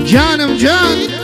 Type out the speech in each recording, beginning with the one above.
جانم جان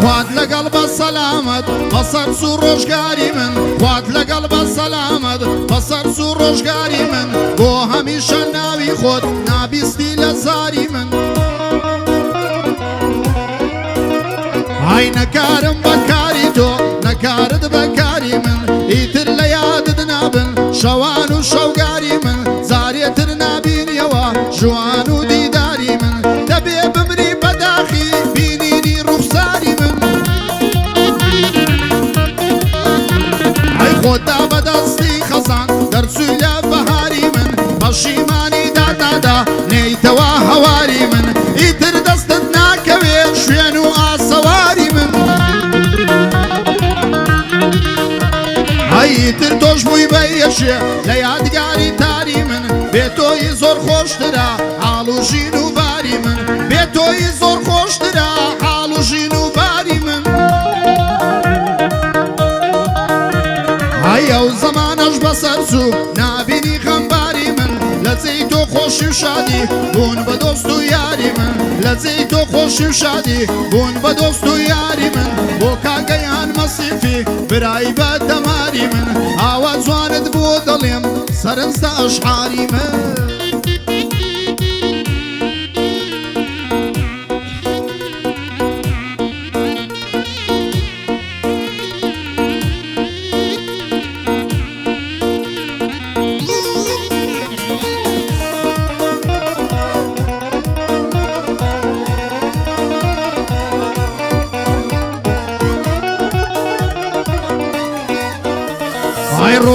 خواد لقلب السلامت بصر سروش قاري من خواد لقلب السلامت بصر سروش قاري من بو هميشه ناوي خود نابستي لزاري من هاي نكارم بكاري تو نكارد بكاري من ايتر لياد دنابن شوان وشوقاري من زاريتر نابين يوا جوان وديداري من دبي بمري بداخي بينيني رخصاري من خدا بدستی خزان در سویل بهاری من پشیمانی دادا نیتوا هواری من ایتر دستت ناکوی شوینو آسواری من ایتر توش بوی بیشه لیادگاری تاری من بیتوی زور خوشترا حالو جینو باری من بیتوی زور خوشترا حالو جینو باری من او زمانش بسرسو نابینی خمباری من لذیت و خوشی و شادی بون به دوست و یاری من لذیت و خوشی و شادی بون به دوست و یاری من بو کاگیان مصیفی برای به دماری من آواز واند بو دلیم سرنست اشعاری من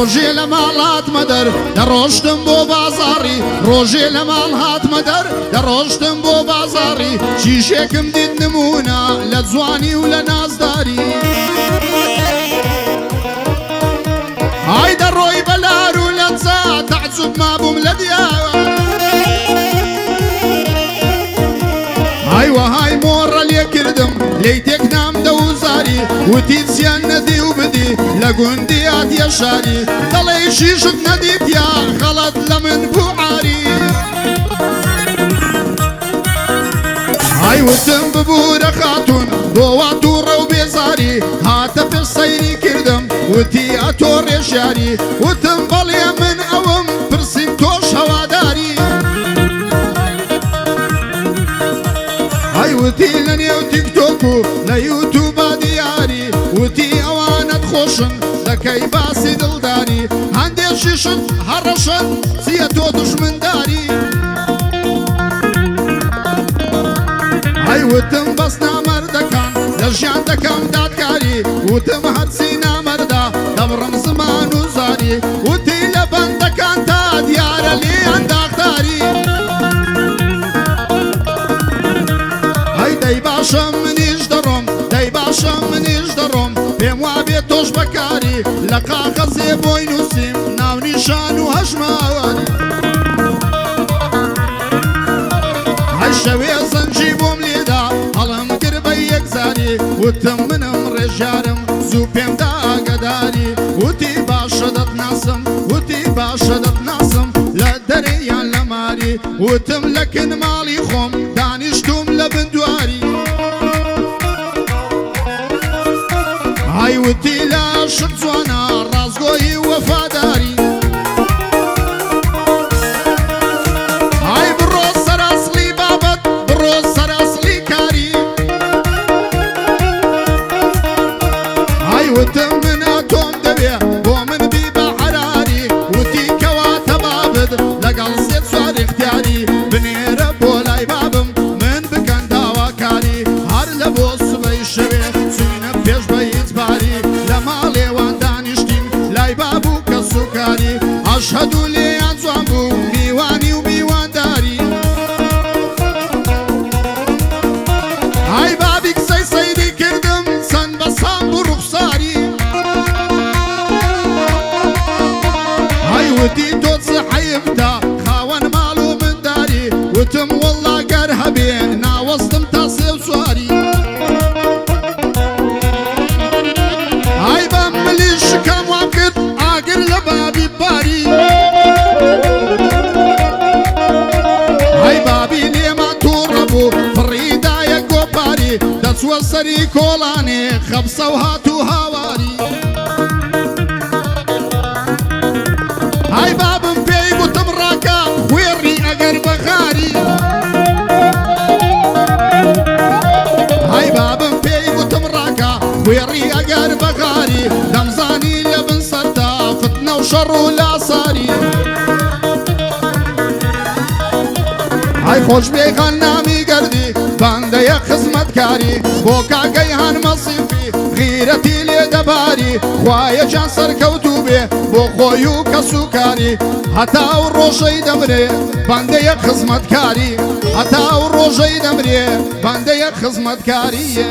روجي لمال هات مدر دروشتم بو بازاري روجي لمال هات مدر دروشتم بو بازاري شيشيكم ديد نمونا لزواني ولا نازداري هاي دروي بلارو لتزا تعزب ما بوم لديا هاي وهاي مورا اللي كردم ليتك نام دوزاري وتيتسيان ندي وبدي لقنديات يا شاري طلي شيشك نديت يا غلط لمن بوعاري هاي وتم ببورة خاتون بواتو رو بيزاري هاتف الصيري كردم وتي اتوري شاري وتم بليا من اوم برسيم توش هواداري هاي وتي لني وتيك توكو ليوتيوب دياري وتي اوانت خوشن لكي باسي دلداري هندي شيشن هرشن سيتو دشمن داري هاي وتم بسنا مردكان لجان دكام دادكاري وتم هرسينا مردا دبرم زمان وزاري وتي لبن دكان تا ديار اللي عندك داري هاي داي باشم منيش درم داي باشم منيش درم بهم وابي توش بكاري لقا غزي بوينوسيم ناو نيشان وهشماواني هاي شوي زنجيبهم ليدا هلم قربي يكزاري وتم منهم رجارم زوبيم دا قداري وتي باشدت ناسم وتي باشدت ناسم لا دريان لماري وتم لكن مالي خوم دانشتم لبندواري هاي وتي لا شرزوانا رازقوي وفاداري هاي بروز سراسلي بابت بروز سراسلي كاري هاي وتم من اتوم دبيا ومن بيبا حراري وتي كواتا بابد لقل زيت سوار اختياري بنير بولاي بابم من بكن داوا كاري وتی تۆ حەیفدا خاوەن ماڵ و منداری وتم وەڵڵا گەر هەبێ ناوەستم تا سێ و سواری ئای بە ملی شکەم وام کرد ئاگر لە بابی باری ئای بابی لێمان تووڕە بوو فڕیدایە گۆپاری دەچوە سەری کۆڵانێ خەبسە و هاتوو هاواری ئای بابم پێی گوتم ڕاکە خوێڕی ئەگەر بەخاری ئای بابم پێی گوتم ڕاکە خوێڕی ئەگەر بەخاری دەمزانی لە بن سەردا فتنە و شەڕ و لاساری ئای خۆشبێخان نامی گەردی بەندەیە خزمەتکاری بۆ کاکەی هەن مەسیفی غیرەتی لێ دەباری خوایەکیان سەرکەوتوو بێ بۆ خۆی و کەس و کاری هەتا ئەو ڕۆژەی دەمرێ بەندەیە خزمەتکاری هەتا ئەو ڕۆژەی دەمرێ بەندەیە خزمەتکاریە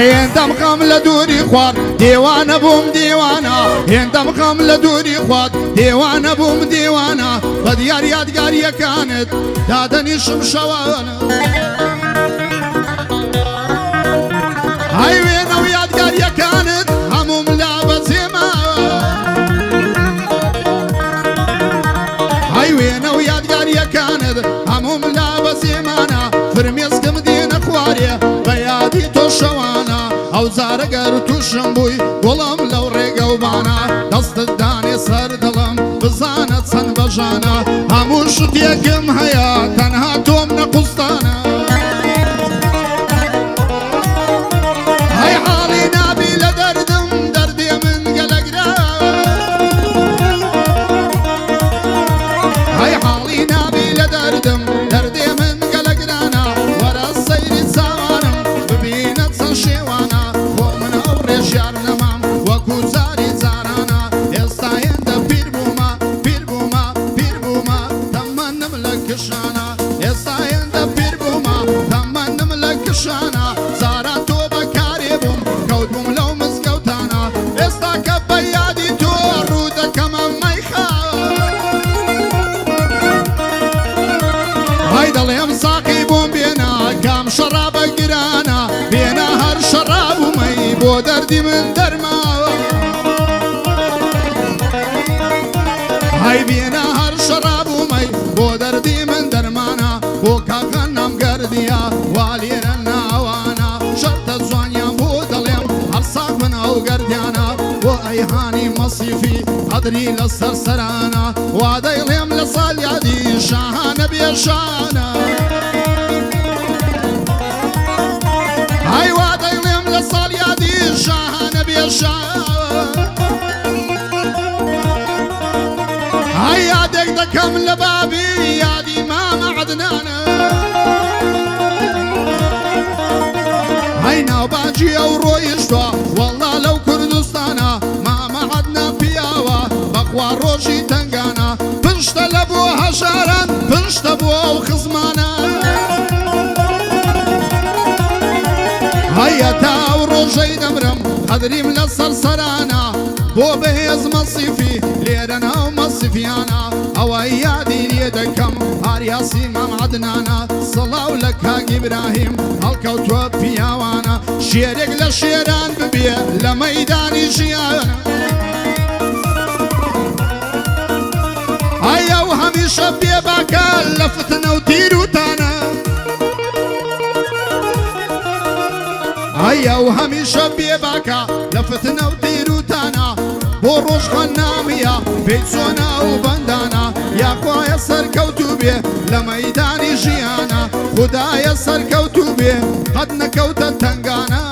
هێندەم خەم لە دووری خوارد دێوانە بووم دیوانە هێندەم خەم لە دووری خوارد دێوانە بووم دیوانە بە دیار یادگاریەکانت دادەنیشم شەوانە ئای وێنە و یادگاریەکانت هەمووم لا بەجێماوە ئای وێنە و یادگاریەکانت هەمووم لا بەجێمانە فرمێسکم دێنە خوارێ بە یادی تۆ شەوانە ئەو جارەگەر تووشم بووی گوڵم لەو ڕێگە و بانە دەستت دانێ سەر دڵم بزانە چەند بەژانە هەموو شتێکم هەیە تەنها تۆم نەقوستانە هەی حاڵی نابی لە دەردم دەردێ من گەلەگرا هەی حاڵی نابی لە دەردم دەردێ من گەلەگرانە وەرە سەیری چاوانم ببینە چەند شێوانە بۆ من ئەو ڕێژیار نەمام وەکو جاری جارانە ئێستا هێندە پیر بوومە پیر بوومە پیر بوومە تەمەنم لە کشانە ئێستا هێندە پیر بوومە تەمەنم لە کشانە زارە تۆ بەکارێ بووم کەوت بووم لەو مزگەوتانە ئێستا کە بە یادی تۆ ڕوو دەکەمە مەیخاوە هەی دەڵێم ساقی بۆم بێنە کام شەرابە گرانە بێنە هەر شەرابوومەی بۆ دەردی من دەرماوە هەی بێنە هەر شەرابوومەی بۆ دەردی من دەرمانە بۆ کاکە نامگەردیە وا لێرە ناوانە شەرتە جوانیان بۆ دەڵێم هەر ساق من ئەو گەردیانە بۆ ئەیهانی مەسیفی قەدری لەسەر سەرانە وا دەیڵێم لە ساڵ یادی شاهانە بێشانە هەی وا دەیڵێم لە ساڵ یادی شاهانە بێشانە هەی یادێک دەکەم لە بابی یادی مامە عەدنانە هەی ناوبانجی ئەو ڕۆیشتوە وەڵڵا لەو کوردستانە مامە عەدنان پیاوە بەخوا ڕۆژی تەنگانە پشتە لە بۆ هەژاران پشتە بۆ ئەو خزمانە هەیە تا ئەو ڕۆژەی دەمرم قەدریم لە سەرسەرانە بۆ بەهێز مەسیفی لێرە ناو مەسیفیانە ئەوەی یادی لێ دەکەم ئاریاسی مام عەدنانە سڵاو لە کاک ئیبراهیم هەڵکەوتووە پیاوانە شێرێک لە شێران ببێ لە مەیدانی ژیانە ئەی ئەو هەمیشە بێباکە لە فتنە و تیروتانە ئەی ئەو هەمیشە بێباکە لە فتنە و تیروتانە بۆ ڕۆژخان نامیە پێی چۆنە و بەندانە یاخوایە سەرکەوتوو بێ لە مەیدانی ژیانە خودایە سەرکەوتوو بێ قەت نەکەوتە تەنگانە